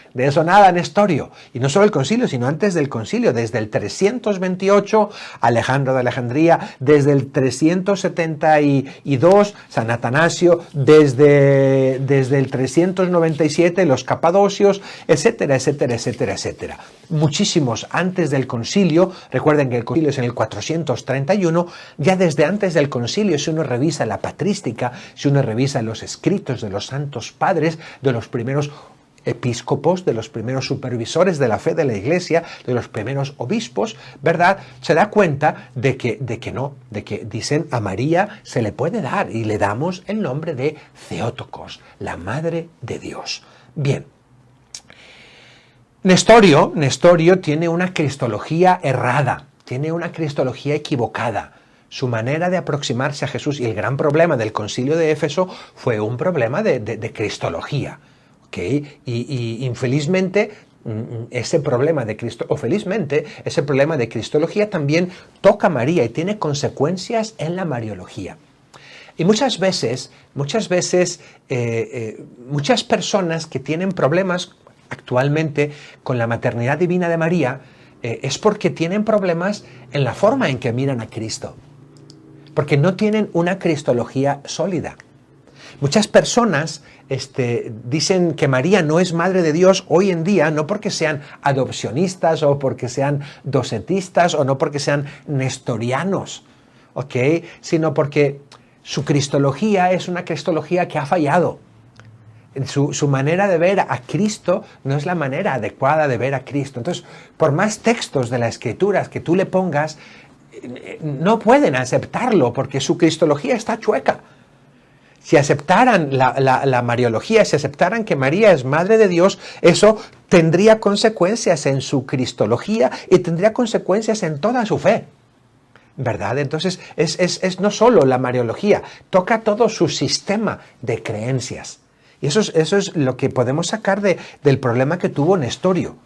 Nestorio. Y no solo el concilio, sino antes del concilio, desde el 328, Alejandro de Alejandría, desde el 372, San Atanasio, desde el 397, los capadocios, etcétera, etcétera, etcétera, etcétera. Muchísimos antes del concilio, recuerden que el concilio es en el 431, ya desde antes del concilio, si uno revisa la patrística, si uno revisa los escritos de los santos padres, de los primeros episcopos, de los primeros supervisores de la fe de la Iglesia, de los primeros obispos, ¿verdad? Se da cuenta de que dicen a María se le puede dar y le damos el nombre de Theotokos, la Madre de Dios. Bien. Nestorio tiene una cristología errada, tiene una cristología equivocada. Su manera de aproximarse a Jesús, y el gran problema del Concilio de Éfeso fue un problema de cristología. ¿Okay? Y infelizmente ese problema de ese problema de cristología también toca a María y tiene consecuencias en la mariología. Y muchas veces, muchas personas que tienen problemas actualmente con la maternidad divina de María es porque tienen problemas en la forma en que miran a Cristo, porque no tienen una cristología sólida. Muchas personas dicen que María no es Madre de Dios hoy en día, no porque sean adopcionistas o porque sean docetistas o no porque sean nestorianos, ¿ok? Sino porque su cristología es una cristología que ha fallado. Su manera de ver a Cristo no es la manera adecuada de ver a Cristo. Entonces, por más textos de las Escrituras que tú le pongas, no pueden aceptarlo porque su cristología está chueca. Si aceptaran la mariología, si aceptaran que María es Madre de Dios, eso tendría consecuencias en su cristología y tendría consecuencias en toda su fe, ¿verdad? Entonces, es no solo la mariología, toca todo su sistema de creencias. Y eso es lo que podemos sacar del problema que tuvo Nestorio.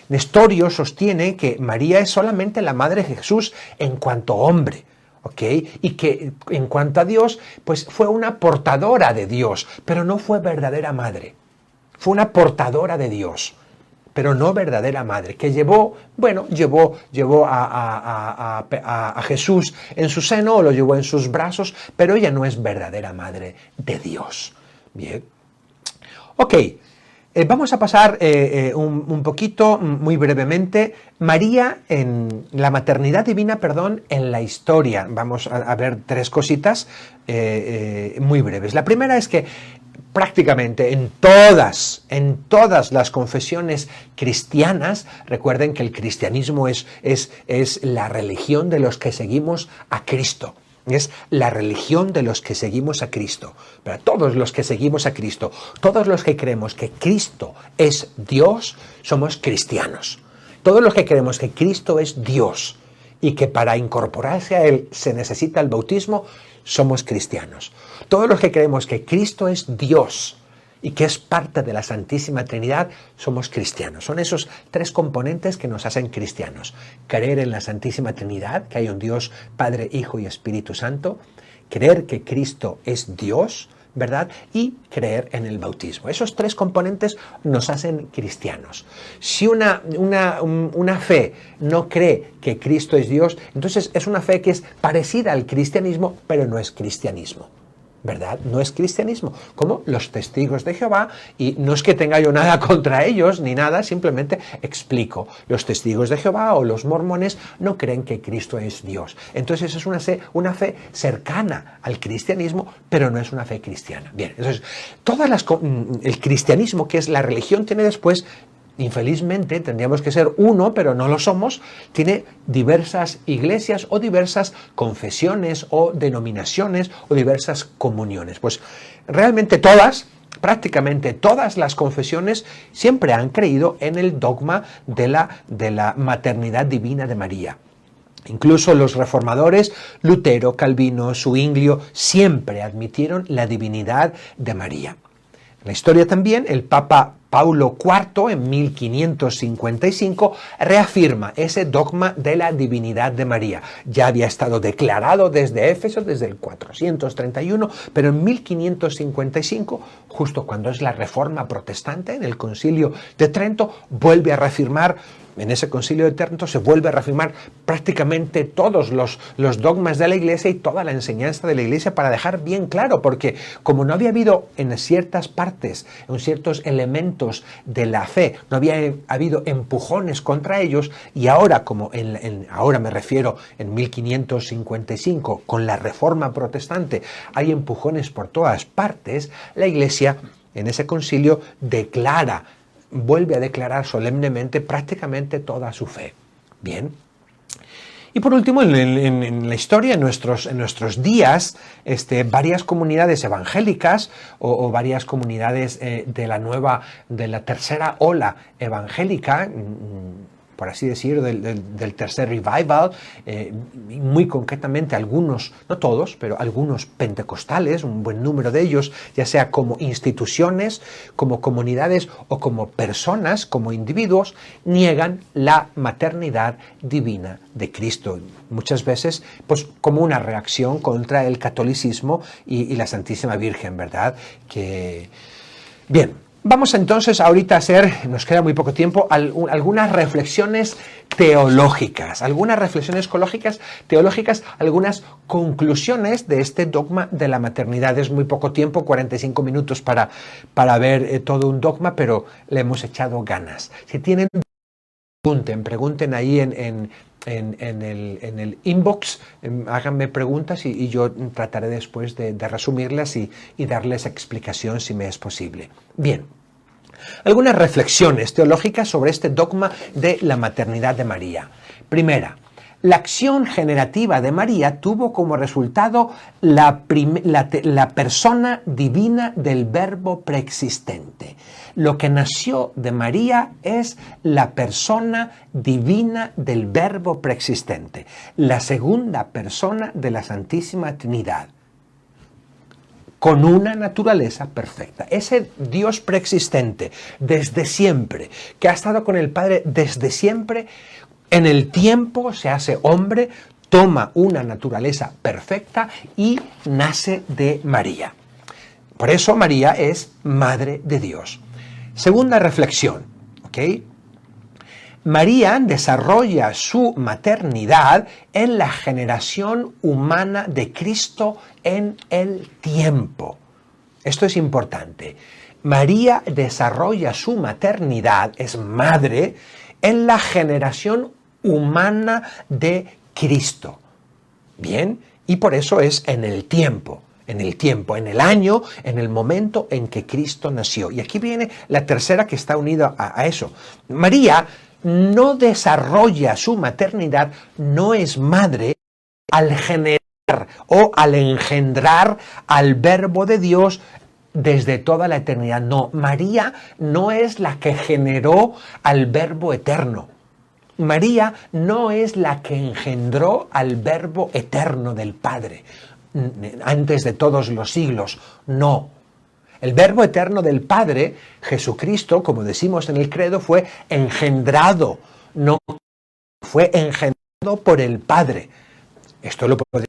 Nestorio sostiene que María es solamente la Madre de Jesús en cuanto hombre, ¿ok? Y que en cuanto a Dios, pues fue una portadora de Dios, pero no fue verdadera madre. Fue una portadora de Dios, pero no verdadera madre, que llevó a Jesús en su seno o lo llevó en sus brazos, pero ella no es verdadera madre de Dios. Bien. Ok, vamos a pasar un poquito, muy brevemente, María en la maternidad divina, en la historia. Vamos a ver tres cositas muy breves. La primera es que prácticamente en todas las confesiones cristianas, recuerden que el cristianismo es la religión de los que seguimos a Cristo. Es la religión de los que seguimos a Cristo. Para todos los que seguimos a Cristo, todos los que creemos que Cristo es Dios, somos cristianos. Todos los que creemos que Cristo es Dios y que para incorporarse a Él se necesita el bautismo, somos cristianos. Todos los que creemos que Cristo es Dios y que es parte de la Santísima Trinidad, somos cristianos. Son esos tres componentes que nos hacen cristianos. Creer en la Santísima Trinidad, que hay un Dios, Padre, Hijo y Espíritu Santo. Creer que Cristo es Dios, ¿verdad? Y creer en el bautismo. Esos tres componentes nos hacen cristianos. Si una fe no cree que Cristo es Dios, entonces es una fe que es parecida al cristianismo, pero no es cristianismo, ¿verdad? No es cristianismo, como los testigos de Jehová, y no es que tenga yo nada contra ellos ni nada, simplemente explico. Los testigos de Jehová o los mormones no creen que Cristo es Dios. Entonces es una fe cercana al cristianismo, pero no es una fe cristiana. Bien, entonces el cristianismo, que es la religión, tiene después, infelizmente, tendríamos que ser uno, pero no lo somos, tiene diversas iglesias o diversas confesiones o denominaciones o diversas comuniones. Pues realmente prácticamente todas las confesiones siempre han creído en el dogma de la maternidad divina de María. Incluso los reformadores, Lutero, Calvino, Zwinglio, siempre admitieron la divinidad de María. En la historia también, el Papa Paulo IV, en 1555, reafirma ese dogma de la divinidad de María. Ya había estado declarado desde Éfeso, desde el 431, pero en 1555, justo cuando es la Reforma Protestante, en el Concilio de Trento, vuelve a reafirmar. En ese Concilio de Trento se vuelve a reafirmar prácticamente todos los dogmas de la Iglesia y toda la enseñanza de la Iglesia, para dejar bien claro, porque como no había habido en ciertas partes, en ciertos elementos de la fe, no había habido empujones contra ellos, y ahora, ahora me refiero en 1555, con la Reforma Protestante, hay empujones por todas partes, la Iglesia en ese concilio vuelve a declarar solemnemente prácticamente toda su fe. Bien. Y por último, en la historia, en nuestros días, varias comunidades evangélicas o varias comunidades de la tercera ola evangélica, por así decir, del tercer revival, muy concretamente algunos, no todos, pero algunos pentecostales, un buen número de ellos, ya sea como instituciones, como comunidades o como personas, como individuos, niegan la maternidad divina de Cristo. Muchas veces, pues, como una reacción contra el catolicismo y la Santísima Virgen, ¿verdad? Bien. Vamos entonces ahorita a hacer, nos queda muy poco tiempo, algunas reflexiones teológicas, algunas conclusiones de este dogma de la maternidad. Es muy poco tiempo, 45 minutos para ver todo un dogma, pero le hemos echado ganas. Si tienen, pregunten ahí en el inbox, háganme preguntas y yo trataré después de resumirlas y darles explicación si me es posible. Bien. Algunas reflexiones teológicas sobre este dogma de la maternidad de María. Primera, la acción generativa de María tuvo como resultado la persona divina del Verbo preexistente. Lo que nació de María es la persona divina del Verbo preexistente, la segunda persona de la Santísima Trinidad, con una naturaleza perfecta. Ese Dios preexistente, desde siempre, que ha estado con el Padre desde siempre, en el tiempo se hace hombre, toma una naturaleza perfecta y nace de María. Por eso María es Madre de Dios. Segunda reflexión, ¿ok? María desarrolla su maternidad en la generación humana de Cristo en el tiempo. Esto es importante. María desarrolla su maternidad, es madre, en la generación humana de Cristo. Bien, y por eso es en el tiempo, en el año, en el momento en que Cristo nació. Y aquí viene la tercera que está unida a eso. María no desarrolla su maternidad, no es madre al generar o al engendrar al Verbo de Dios desde toda la eternidad. No, María no es la que generó al Verbo eterno. María no es la que engendró al Verbo eterno del Padre antes de todos los siglos. No. El Verbo eterno del Padre, Jesucristo, como decimos en el credo, fue engendrado, no fue engendrado por el Padre. Esto lo podemos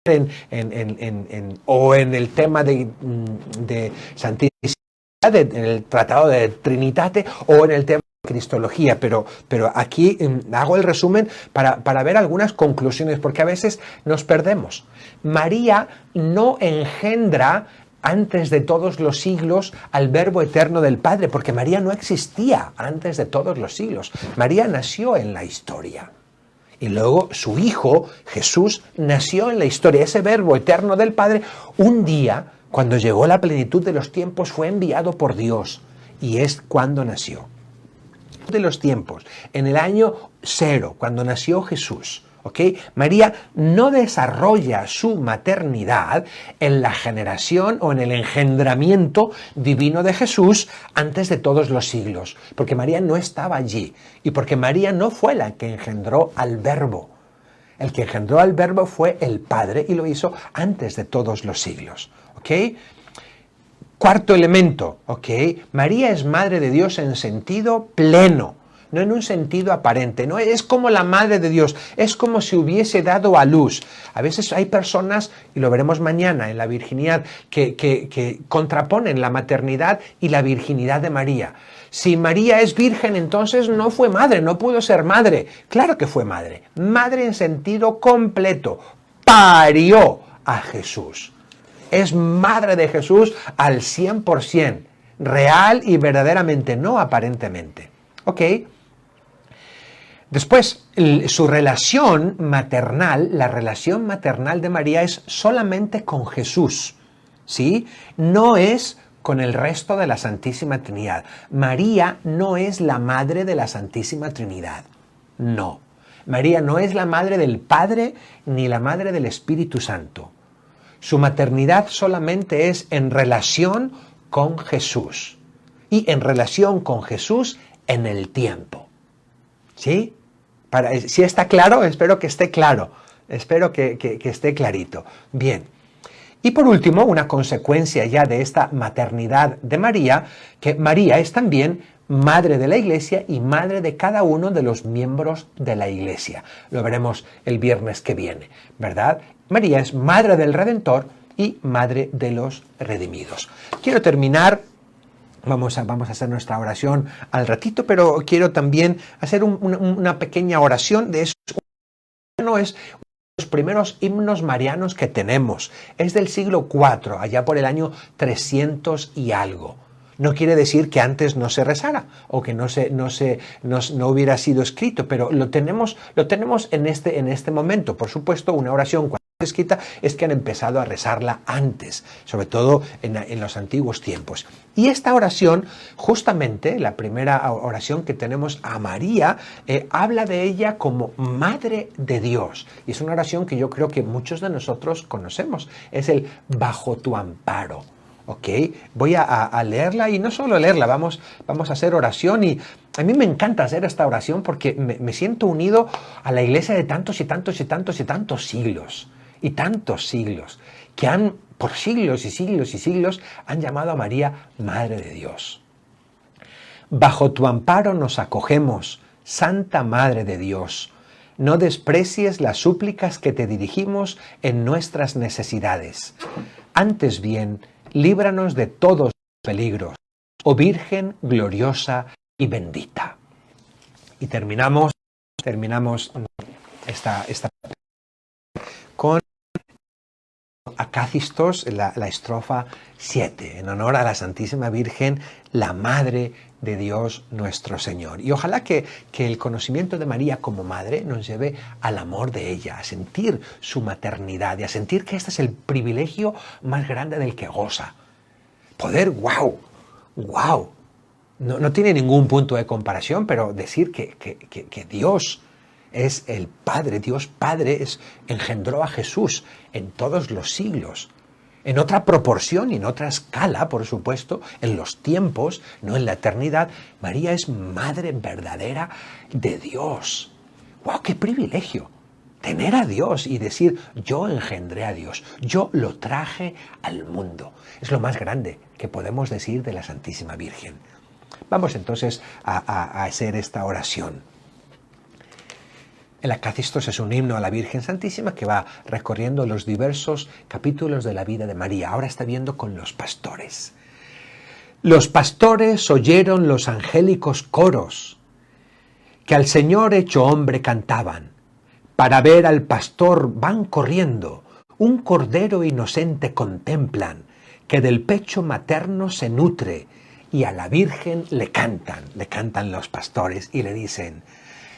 ver en el tema de santificación, en el tratado de Trinitate, o en el tema de Cristología, pero aquí hago el resumen para ver algunas conclusiones, porque a veces nos perdemos. María no engendra antes de todos los siglos al Verbo eterno del Padre, porque María no existía antes de todos los siglos. María nació en la historia. Y luego su Hijo, Jesús, nació en la historia. Ese Verbo eterno del Padre, un día, cuando llegó la plenitud de los tiempos, fue enviado por Dios. Y es cuando nació. De los tiempos, en el año 0, cuando nació Jesús. ¿Ok? María no desarrolla su maternidad en la generación o en el engendramiento divino de Jesús antes de todos los siglos, porque María no estaba allí y porque María no fue la que engendró al Verbo. El que engendró al Verbo fue el Padre y lo hizo antes de todos los siglos. ¿Ok? Cuarto elemento, ¿ok? María es Madre de Dios en sentido pleno. No en un sentido aparente, no es como la Madre de Dios, es como si hubiese dado a luz. A veces hay personas, y lo veremos mañana en la virginidad, que contraponen la maternidad y la virginidad de María. Si María es virgen, entonces no fue madre, no pudo ser madre. Claro que fue madre, madre en sentido completo, parió a Jesús. Es madre de Jesús al 100%, real y verdaderamente, no aparentemente. ¿Ok? Después, su relación maternal, la relación maternal de María es solamente con Jesús, ¿sí? No es con el resto de la Santísima Trinidad. María no es la madre de la Santísima Trinidad. No. María no es la madre del Padre ni la madre del Espíritu Santo. Su maternidad solamente es en relación con Jesús. Y en relación con Jesús en el tiempo. ¿Sí? Si está claro, espero que esté claro. Espero que esté clarito. Bien. Y por último, una consecuencia ya de esta maternidad de María, que María es también madre de la Iglesia y madre de cada uno de los miembros de la Iglesia. Lo veremos el viernes que viene, ¿verdad? María es madre del Redentor y madre de los redimidos. Quiero terminar. Vamos a hacer nuestra oración al ratito, pero quiero también hacer una pequeña oración de eso. No es los primeros himnos marianos que tenemos. Es del siglo IV, allá por el año 300 y algo. No quiere decir que antes no se rezara o que no hubiera sido escrito, pero lo tenemos en este momento. Por supuesto, una oración cuando es escrita es que han empezado a rezarla antes, sobre todo en los antiguos tiempos. Y esta oración, justamente la primera oración que tenemos a María, habla de ella como Madre de Dios. Y es una oración que yo creo que muchos de nosotros conocemos. Es el bajo tu amparo. ¿Ok? Voy a leerla y no solo leerla, vamos a hacer oración y a mí me encanta hacer esta oración porque me siento unido a la iglesia de tantos y tantos y tantos y tantos siglos y tantos siglos que por siglos y siglos y siglos han llamado a María Madre de Dios. Bajo tu amparo nos acogemos, Santa Madre de Dios. No desprecies las súplicas que te dirigimos en nuestras necesidades. Antes bien, líbranos de todos los peligros, oh Virgen gloriosa y bendita. Y terminamos esta con Acacistos, la estrofa 7, en honor a la Santísima Virgen, la Madre de Dios nuestro Señor. Y ojalá que el conocimiento de María como madre nos lleve al amor de ella, a sentir su maternidad y a sentir que este es el privilegio más grande del que goza. Poder, wow, no tiene ningún punto de comparación, pero decir que Dios es el Padre, Dios Padre engendró a Jesús en todos los siglos, en otra proporción y en otra escala, por supuesto, en los tiempos, no en la eternidad. María es madre verdadera de Dios. ¡Wow, qué privilegio! Tener a Dios y decir, yo engendré a Dios, yo lo traje al mundo. Es lo más grande que podemos decir de la Santísima Virgen. Vamos entonces a hacer esta oración. El Acacistos es un himno a la Virgen Santísima que va recorriendo los diversos capítulos de la vida de María. Ahora está viendo con los pastores. Los pastores oyeron los angélicos coros que al Señor hecho hombre cantaban. Para ver al pastor van corriendo, un cordero inocente contemplan, que del pecho materno se nutre, y a la Virgen le cantan los pastores y le dicen: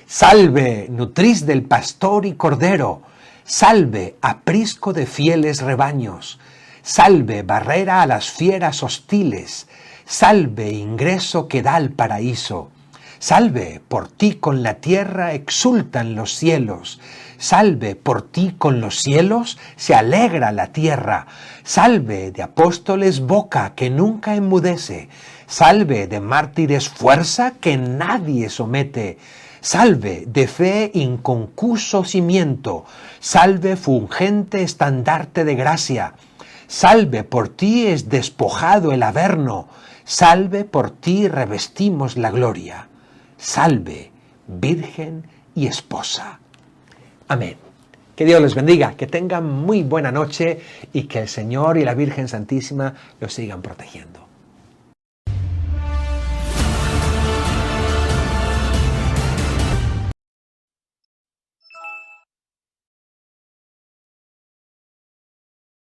salve, nutriz del pastor y cordero, salve, aprisco de fieles rebaños, salve, barrera a las fieras hostiles, salve, ingreso que da al paraíso, salve, por ti con la tierra exultan los cielos, salve, por ti con los cielos se alegra la tierra, salve, de apóstoles boca que nunca enmudece, salve, de mártires fuerza que nadie somete, salve, de fe inconcuso cimiento, salve, fulgente estandarte de gracia, salve, por ti es despojado el averno, salve, por ti revestimos la gloria, salve, Virgen y Esposa. Amén. Que Dios les bendiga, que tengan muy buena noche y que el Señor y la Virgen Santísima los sigan protegiendo.